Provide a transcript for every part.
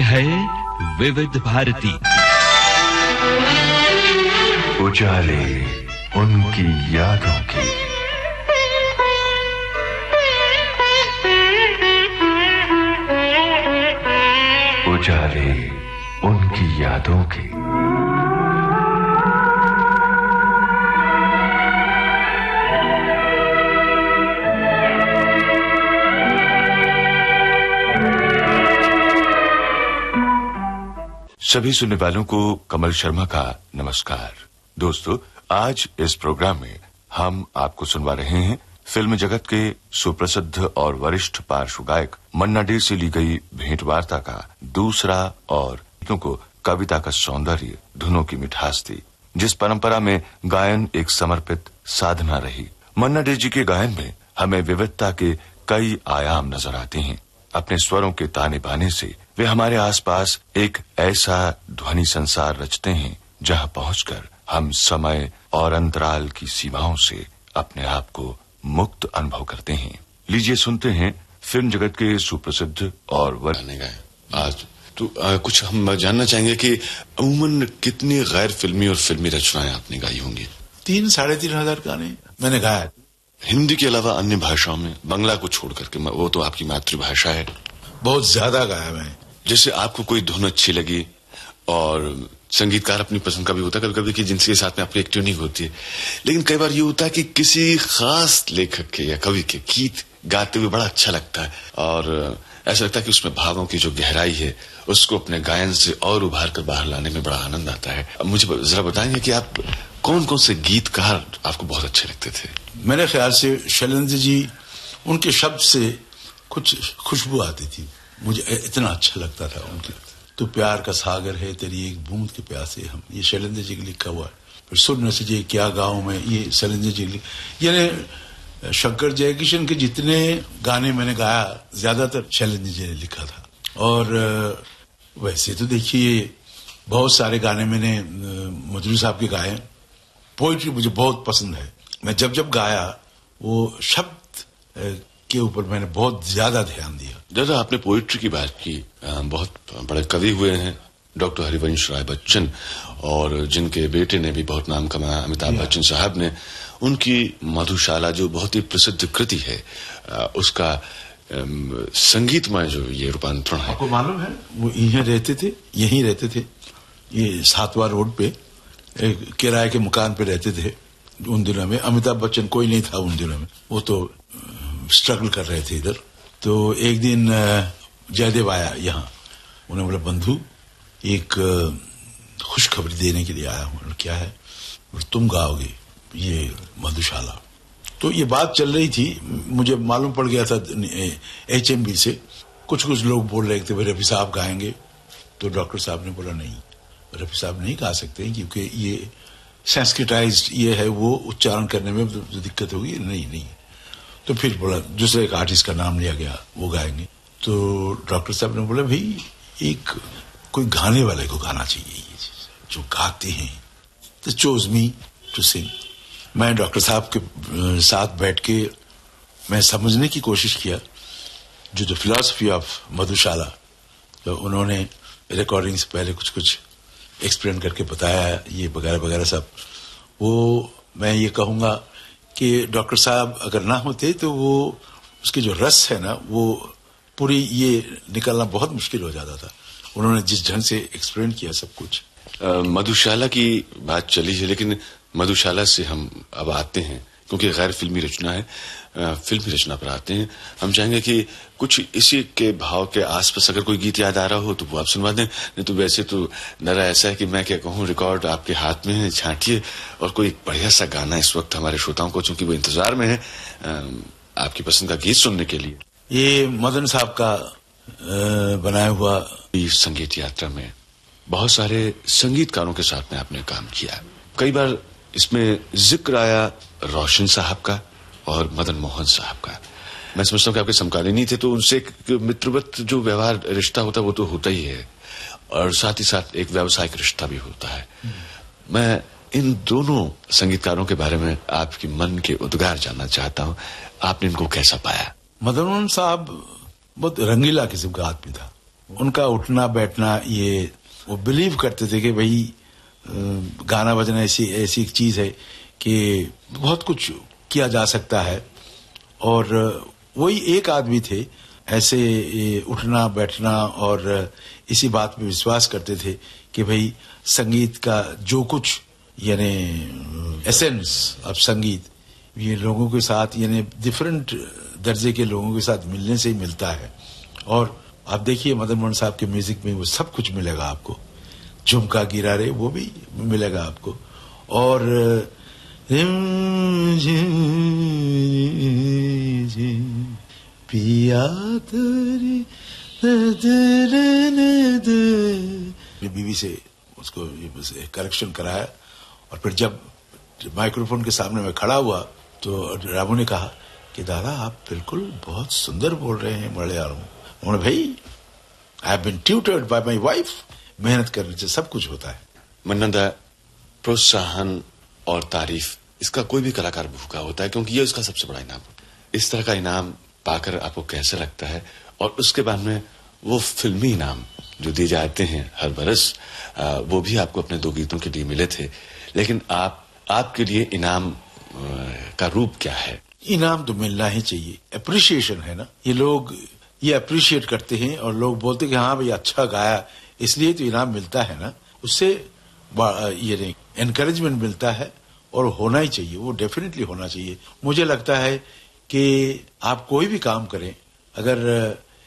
है विविध भारती। उजाले उनकी यादों की, उजाले उनकी यादों की। सभी सुनने वालों को कमल शर्मा का नमस्कार। दोस्तों, आज इस प्रोग्राम में हम आपको सुनवा रहे हैं फिल्म जगत के सुप्रसिद्ध और वरिष्ठ पार्श्व गायक मन्ना डे से ली गई भेंट वार्ता का दूसरा और गीतों को कविता का सौंदर्य, धुनों की मिठास थी, जिस परंपरा में गायन एक समर्पित साधना रही। मन्ना डे जी के गायन में हमें विविधता के कई आयाम नजर आते हैं। अपने स्वरों के ताने बाने से वे हमारे आसपास एक ऐसा ध्वनि संसार रचते हैं जहां पहुंचकर हम समय और अंतराल की सीमाओं से अपने आप को मुक्त अनुभव करते हैं। लीजिए सुनते हैं फिल्म जगत के सुप्रसिद्ध और गाने गाए आज। तो कुछ हम जानना चाहेंगे कि अमूमन कितनी गैर फिल्मी और फिल्मी रचनाएं आपने गाई होंगी? 3,500 गाने मैंने गाया। हिंदी के अलावा अन्य भाषाओं में, बांग्ला को छोड़ करके, वो तो आपकी मातृभाषा है। बहुत ज्यादा गाया मैं। जैसे आपको कोई धुन अच्छी लगी, और संगीतकार अपनी पसंद का भी होता है कभी कभी कि जिनके साथ में आपकी एक ट्यूनिंग होती है, लेकिन कई बार ये होता है कि किसी खास लेखक के या कवि के गीत गाते हुए बड़ा अच्छा लगता है और ऐसा लगता है कि उसमें भावों की जो गहराई है उसको अपने गायन से और उभार कर बाहर लाने में बड़ा आनंद आता है। अब मुझे जरा बताएंगे कि आप कौन कौन से गीतकार आपको बहुत अच्छे लगते थे? मेरे ख्याल से शैलेंद्र जी, उनके शब्द से कुछ खुशबू आती थी, मुझे इतना अच्छा लगता था उनके। तो प्यार का सागर है तेरी एक बूंद के प्यासे हम, ये शैलेंद्र जी का लिखा हुआ है। फिर सुन न सजे क्या गाँव में, ये शैलेंद्र जी यानी शंकर जयकिशन के जितने गाने मैंने गाया ज्यादातर शैलेंद्र जी ने लिखा था। और वैसे तो देखिए बहुत सारे गाने मैंने मधुरी साहब के गाए। पोइट्री मुझे बहुत पसंद है। मैं जब जब गाया वो शब्द के ऊपर मैंने बहुत ज्यादा ध्यान दिया। दादा, आपने पोइट्री की बात की, बहुत बड़े कवि हुए हैं डॉक्टर हरिवंश राय बच्चन, और जिनके बेटे ने भी बहुत नाम कमाया, अमिताभ बच्चन साहब ने। उनकी मधुशाला जो बहुत ही प्रसिद्ध कृति है, उसका संगीतमय जो ये रूपांतरण है, आपको मालूम है वो यहीं रहते थे, ये 7वां रोड पे किराए के मकान पे रहते थे उन दिनों में। अमिताभ बच्चन कोई नहीं था उन दिनों में, वो तो स्ट्रगल कर रहे थे इधर। तो एक दिन जयदेव आया यहाँ, उन्होंने बोला बंधु एक खुशखबरी देने के लिए आया हूँ। क्या है? तुम गाओगे ये मधुशाला। तो ये बात चल रही थी, मुझे मालूम पड़ गया था HMB से, कुछ लोग बोल रहे थे भाई रफी साहब गाएंगे। तो डॉक्टर साहब ने बोला नहीं, रफी साहब नहीं गा सकते क्योंकि ये संस्कृताइज्ड ये है, वो उच्चारण करने में तो दिक्कत होगी। नहीं। तो फिर बोला दूसरे एक आर्टिस्ट का नाम लिया गया, वो गाएंगे। तो डॉक्टर साहब ने बोला भाई एक कोई गाने वाले को गाना चाहिए, ये जो गाते हैं। तो चोज मी टू सिंग। मैं डॉक्टर साहब के साथ बैठ के मैं समझने की कोशिश किया जो द फिलॉसफी ऑफ मधुशाला। तो उन्होंने रिकॉर्डिंग से पहले कुछ एक्सप्लेन करके बताया, ये वगैरह वगैरह सब। वो मैं ये कहूँगा कि डॉक्टर साहब अगर ना होते तो वो उसके जो रस है ना, वो पूरी ये निकलना बहुत मुश्किल हो जाता था। उन्होंने जिस ढंग से एक्सप्लेन किया सब कुछ। मधुशाला की बात चली है, लेकिन मधुशाला से हम अब आते हैं, क्योंकि गैर फिल्मी रचना है, फिल्मी रचना पर आते हैं। हम चाहेंगे कि कुछ इसी के भाव के आसपास अगर कोई गीत याद आ रहा हो तो वो आप सुनवा दें। नहीं तो वैसे तो नरा ऐसा है कि मैं क्या कहूँ, रिकॉर्ड आपके हाथ में है, छांटिए और कोई बढ़िया सा गाना इस वक्त हमारे श्रोताओं को, चूंकि वो इंतजार में है आपकी पसंद का गीत सुनने के लिए। ये मदन साहब का बनाया हुआ संगीत यात्रा में बहुत सारे संगीतकारों के साथ में आपने काम किया। कई बार इसमें जिक्र आया रोशन साहब का और मदन मोहन साहब का। मैं समझता हूँ कि आपके समकालीन थे, तो उनसे एक मित्रवत जो व्यवहार रिश्ता होता है वो तो होता ही है, और साथ ही साथ एक व्यावसायिक रिश्ता भी होता है। मैं इन दोनों संगीतकारों के बारे में आपकी मन के उद्गार जानना चाहता हूँ। आपने इनको कैसा पाया? मदन मोहन साहब बहुत रंगीला किस्म का आदमी था। उनका उठना बैठना, ये वो बिलीव करते थे कि भाई गाना बजना ऐसी एक चीज है कि बहुत कुछ किया जा सकता है। और वही एक आदमी थे ऐसे उठना बैठना और इसी बात पे विश्वास करते थे कि भाई संगीत का जो कुछ यानी एसेंस ऑफ संगीत ये लोगों के साथ यानी डिफरेंट दर्जे के लोगों के साथ मिलने से ही मिलता है। और आप देखिए मदन मोहन साहब के म्यूजिक में वो सब कुछ मिलेगा आपको, झुमका गिरा रे वो भी मिलेगा आपको, और पिया बीवी से उसको करेक्शन कराया। और फिर जब माइक्रोफोन के सामने मैं खड़ा हुआ तो रामू ने कहा कि दादा आप बिल्कुल बहुत सुंदर बोल रहे हैं मलयालम। उन्होंने भाई I have been tutored by my wife, मेहनत करने से सब कुछ होता है। मन्ना दा, प्रोत्साहन और तारीफ इसका कोई भी कलाकार भूखा होता है, क्योंकि ये उसका सबसे बड़ा इनाम। इस तरह का इनाम पाकर आपको कैसा लगता है? और उसके बाद में वो फिल्मी इनाम जो दिए जाते हैं हर बरस, वो भी आपको अपने 2 गीतों के लिए मिले थे, लेकिन आपके लिए इनाम का रूप क्या है? इनाम तो मिलना ही चाहिए, अप्रिशिएशन है ना। ये लोग ये अप्रिशिएट करते हैं और लोग बोलते कि हाँ भाई अच्छा गाया, इसलिए तो इनाम मिलता है ना। उससे ये एनकरेजमेंट मिलता है और होना ही चाहिए, वो डेफिनेटली होना चाहिए। मुझे लगता है कि आप कोई भी काम करें, अगर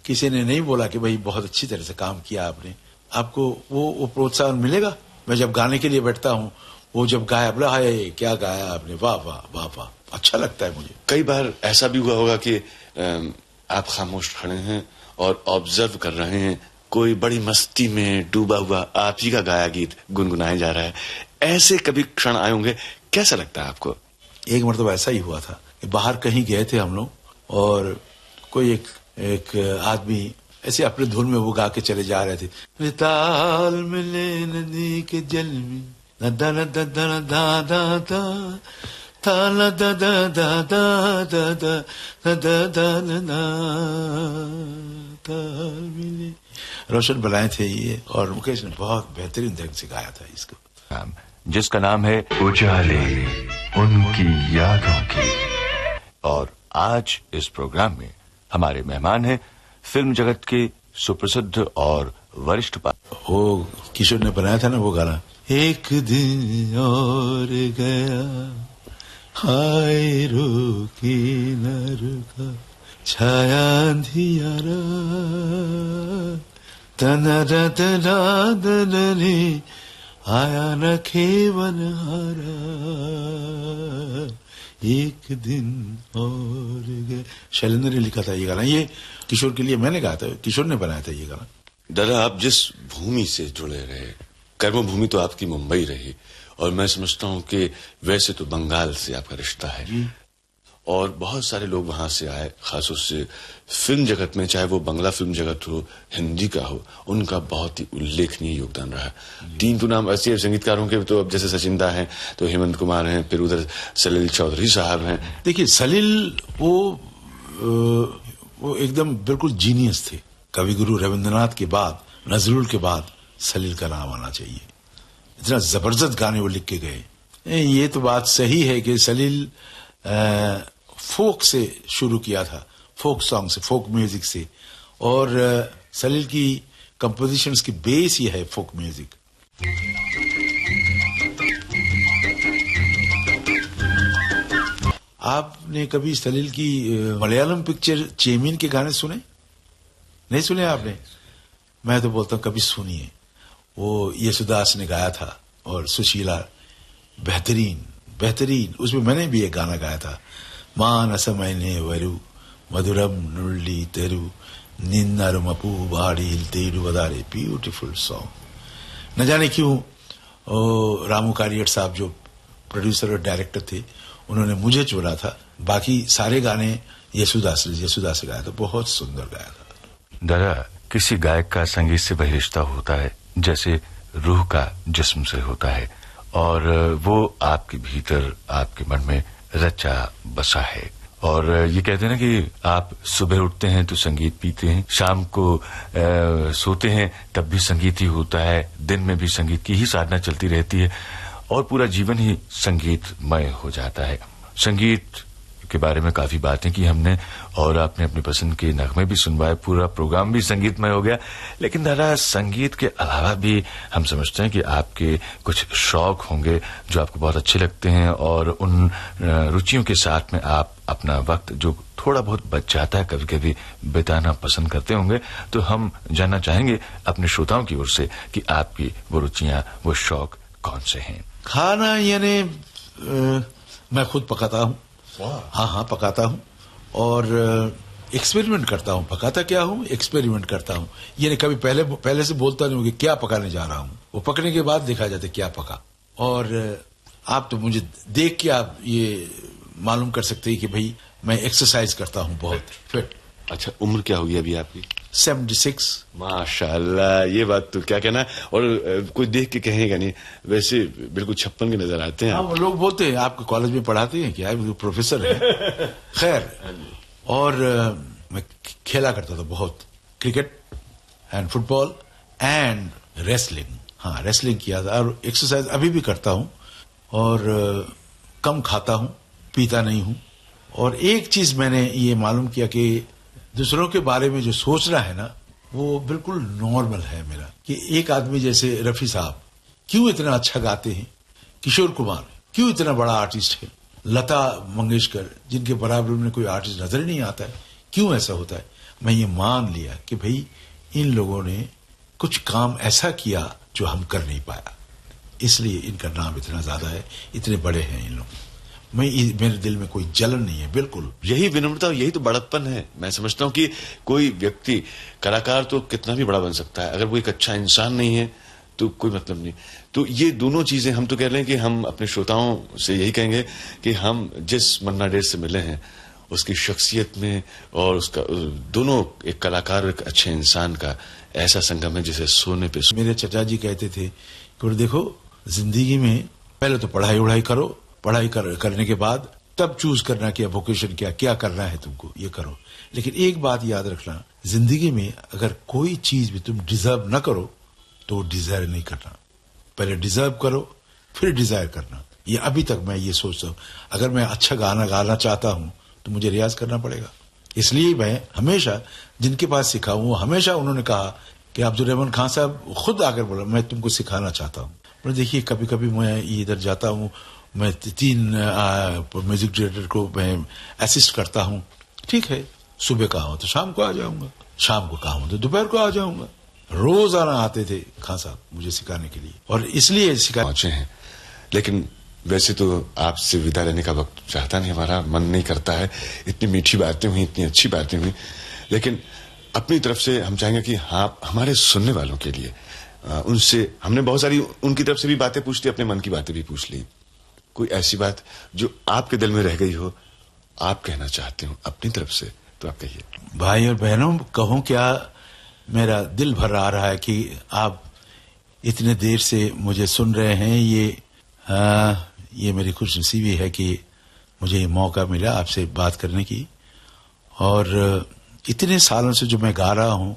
किसी ने नहीं बोला कि भाई बहुत अच्छी तरह से काम किया आपने, आपको वो प्रोत्साहन मिलेगा। मैं जब गाने के लिए बैठता हूँ, वो जब गाया बोला हाय क्या गाया आपने, वाह वाह वाह वाह, अच्छा लगता है मुझे। कई बार ऐसा भी हुआ होगा कि आप खामोश खड़े हैं और ऑब्जर्व कर रहे हैं, कोई बड़ी मस्ती में डूबा हुआ आप ही का गाया गीत गुनगुनाया जा रहा है, ऐसे कभी क्षण आए होंगे, कैसा लगता है आपको? एक मरतबा ऐसा ही हुआ था कि बाहर कहीं गए थे हम लोग और कोई एक आदमी ऐसे अपने धुन में वो गा के चले जा रहे थे, ताल मिले नदी के जल में दा दा दा दा दा दा दा ताल दा दा दा दा दा दा दा दा ताल मिले। रोशन बनाए थे ये, और मुकेश ने बहुत बेहतरीन ढंग से गाया था इसको, जिसका नाम है उजाले उनकी यादों की। और आज इस प्रोग्राम में हमारे मेहमान हैं फिल्म जगत के सुप्रसिद्ध और वरिष्ठ वो किशोर ने बनाया था ना वो गाना, एक दिन और गया हाय रुकी न रुका छाया अंधियारा तनरा तनादननी आया न खेवन हारा एक दिन और गए। शैलेंद्र ने लिखा था ये गाना, ये किशोर के लिए मैंने गाया था, किशोर ने बनाया था ये गाना। दादा आप जिस भूमि से जुड़े रहे, कर्म भूमि तो आपकी मुंबई रही, और मैं समझता हूँ कि वैसे तो बंगाल से आपका रिश्ता है, और बहुत सारे लोग वहां से आए, खासतौर से फिल्म जगत में, चाहे वो बंगला फिल्म जगत हो, हिंदी का हो, उनका बहुत ही उल्लेखनीय योगदान रहा। 3 तो नाम ऐसे संगीतकारों के, तो अब जैसे सचिन दा हैं, तो हेमंत कुमार हैं, फिर उधर सलील चौधरी साहब हैं। देखिए सलील वो एकदम बिल्कुल जीनियस थे। कवि गुरु रविंद्रनाथ के बाद, नजरुल के बाद सलील का नाम आना चाहिए। इतना जबरदस्त गाने वो लिख के गए। ये तो बात सही है कि सलील फोक से शुरू किया था, फोक सॉन्ग से, फोक म्यूजिक से, और सलील की कंपोजिशंस की बेस ही है फोक म्यूजिक। आपने कभी सलील की मलयालम पिक्चर चेमीन के गाने सुने? नहीं सुने आपने? मैं तो बोलता हूँ कभी सुनिए। वो येसुदास ने गाया था और सुशीला, बेहतरीन बेहतरीन। उसमें मैंने भी एक गाना गाया था, मानसमैने वरु मधुरम नुल्ली तेरु निन्नरुमपू बाड़ी तेरु वदारे, ब्यूटीफुल सॉन्ग। न जाने क्यों रामू कारियट साहब जो प्रोड्यूसर और डायरेक्टर थे, उन्होंने मुझे चुना था। बाकी सारे गाने येसुदास से गाया था, बहुत सुंदर गाया था। दादा, किसी गायक का संगीत से वही रिश्ता होता है जैसे रूह का जिस्म से होता है, और वो आपके भीतर, आपके मन में रचा बसा है। और ये कहते हैं ना कि आप सुबह उठते हैं तो संगीत पीते हैं, शाम को सोते हैं तब भी संगीत ही होता है, दिन में भी संगीत की ही साधना चलती रहती है और पूरा जीवन ही संगीतमय हो जाता है। संगीत के बारे में काफी बातें की हमने और आपने अपनी पसंद के नगमे भी सुनवाए, पूरा प्रोग्राम भी संगीतमय हो गया। लेकिन दादा, संगीत के अलावा भी हम समझते हैं कि आपके कुछ शौक होंगे जो आपको बहुत अच्छे लगते हैं और उन रुचियों के साथ में आप अपना वक्त जो थोड़ा बहुत बच जाता है कभी कभी बिताना पसंद करते होंगे। तो हम जानना चाहेंगे अपने श्रोताओं की ओर से कि आपकी वो रुचियां, वो शौक कौन से हैं? खाना यानी मैं खुद पकाता हूँ। हाँ, पकाता हूँ और एक्सपेरिमेंट करता हूँ। पकाता क्या हूँ, एक्सपेरिमेंट करता हूँ। यानी कभी पहले से बोलता नहीं हूँ कि क्या पकाने जा रहा हूँ, वो पकने के बाद देखा जाता है क्या पका। और आप तो मुझे देख के आप ये मालूम कर सकते हैं कि भाई मैं एक्सरसाइज करता हूँ बहुत फिट। अच्छा, उम्र क्या होगी अभी आपकी? 76। माशाल्लाह, ये बात तो क्या कहना। और कोई देख के कहेगा नहीं, वैसे बिल्कुल 56 के नजर आते हैं। हाँ, वो लोग बोलते हैं आपके कॉलेज में पढ़ाते हैं क्या, प्रोफेसर है। खैर, और मैं खेला करता था बहुत, cricket and football and wrestling. हाँ, रेसलिंग किया था और एक्सरसाइज अभी भी करता हूँ और कम खाता हूँ, पीता नहीं हूँ। और एक चीज मैंने ये मालूम किया कि दूसरों के बारे में जो सोचना है ना, वो बिल्कुल नॉर्मल है मेरा। कि एक आदमी जैसे रफी साहब क्यों इतना अच्छा गाते हैं, किशोर कुमार क्यों इतना बड़ा आर्टिस्ट है, लता मंगेशकर जिनके बराबर में कोई आर्टिस्ट नजर नहीं आता है, क्यों ऐसा होता है? मैं ये मान लिया कि भाई इन लोगों ने कुछ काम ऐसा किया जो हम कर नहीं पाया, इसलिए इनका नाम इतना ज्यादा है, इतने बड़े हैं इन लोग। मेरे दिल में कोई जलन नहीं है, बिल्कुल। यही विनम्रता, यही तो बड़प्पन है। मैं समझता हूँ कि कोई व्यक्ति कलाकार तो कितना भी बड़ा बन सकता है, अगर वो एक अच्छा इंसान नहीं है तो कोई मतलब नहीं। तो ये दोनों चीजें हम तो कह रहे हैं कि हम अपने श्रोताओं से यही कहेंगे कि हम जिस मन्ना डे से मिले हैं उसकी शख्सियत में और उसका दोनों, एक कलाकार और एक अच्छे इंसान का ऐसा संगम है जिसे सोने पे। मेरे चचा जी कहते थे कि देखो, जिंदगी में पहले तो पढ़ाई करो, पढ़ाई करने के बाद तब चूज करना कि वोकेशन क्या करना है तुमको, ये करो। लेकिन एक बात याद रखना, जिंदगी में अगर कोई चीज भी तुम डिजर्व न करो तो डिजायर नहीं करना, पहले डिजर्व करो फिर डिजायर करना। ये अभी तक मैं ये सोचता हूँ, अगर मैं अच्छा गाना गाना चाहता हूँ तो मुझे रियाज करना पड़ेगा। इसलिए मैं हमेशा जिनके पास सीखा हूँ, हमेशा उन्होंने कहा कि अब्दुल रहमान खान साहब खुद आकर बोला मैं तुमको सिखाना चाहता हूँ। बोले देखिए, कभी कभी मैं इधर जाता हूँ, मैं 3 म्यूजिक डायरेक्टर को मैं असिस्ट करता हूँ। ठीक है, सुबह कहा हूँ तो शाम को आ जाऊंगा, शाम को कहा हूँ तो दोपहर को आ जाऊंगा। रोजाना आते थे खान साहब मुझे सिखाने के लिए और इसलिए पहुंचे हैं। लेकिन वैसे तो आपसे विदा लेने का वक्त चाहता नहीं, हमारा मन नहीं करता है। इतनी मीठी बातें हुई, इतनी अच्छी बातें हुई, लेकिन अपनी तरफ से हम चाहेंगे कि हाँ, हमारे सुनने वालों के लिए उनसे हमने बहुत सारी उनकी तरफ से भी बातें पूछ ली, अपने मन की बातें भी पूछ ली। कोई ऐसी बात जो आपके दिल में रह गई हो, आप कहना चाहते हो अपनी तरफ से, तो आप कहिए। भाई और बहनों, कहूं क्या, मेरा दिल भर आ रहा है कि आप इतने देर से मुझे सुन रहे हैं। ये मेरी खुशनसीबी है कि मुझे ये मौका मिला आपसे बात करने की। और इतने सालों से जो मैं गा रहा हूं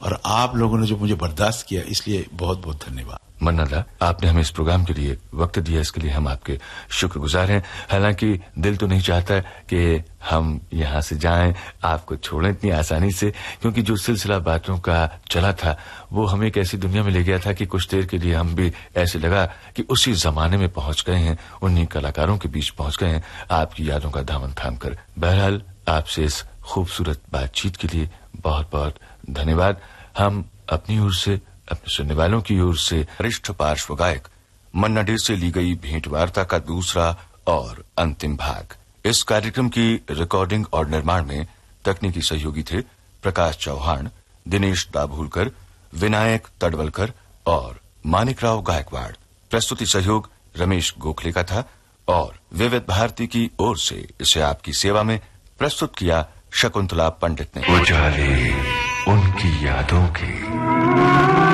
और आप लोगों ने जो मुझे बर्दाश्त किया, इसलिए बहुत बहुत धन्यवाद। मन्ना दा, आपने हमें इस प्रोग्राम के लिए वक्त दिया, इसके लिए हम आपके शुक्रगुजार हैं। हालांकि दिल तो नहीं चाहता कि हम यहाँ से जाएं, आपको छोड़ें इतनी आसानी से, क्योंकि जो सिलसिला बातों का चला था वो हमें एक ऐसी दुनिया में ले गया था कि कुछ देर के लिए हम भी ऐसे लगा कि उसी जमाने में पहुंच गए हैं, उन्हीं कलाकारों के बीच पहुंच गए हैं, आपकी यादों का दामन थाम कर। बहरहाल, आपसे इस खूबसूरत बातचीत के लिए बहुत बहुत धन्यवाद। हम अपनी ओर से, अपने सुनने वालों की ओर से, वरिष्ठ पार्श्व गायक मन्ना डे से ली गई भेंट वार्ता का दूसरा और अंतिम भाग। इस कार्यक्रम की रिकॉर्डिंग और निर्माण में तकनीकी सहयोगी थे प्रकाश चौहान, दिनेश दाभोलकर, विनायक तडवलकर और मानिकराव गायकवाड़। प्रस्तुति सहयोग रमेश गोखले का था और विविध भारती की ओर से इसे आपकी सेवा में प्रस्तुत किया शकुंतला पंडित ने। उजाले उनकी यादों के।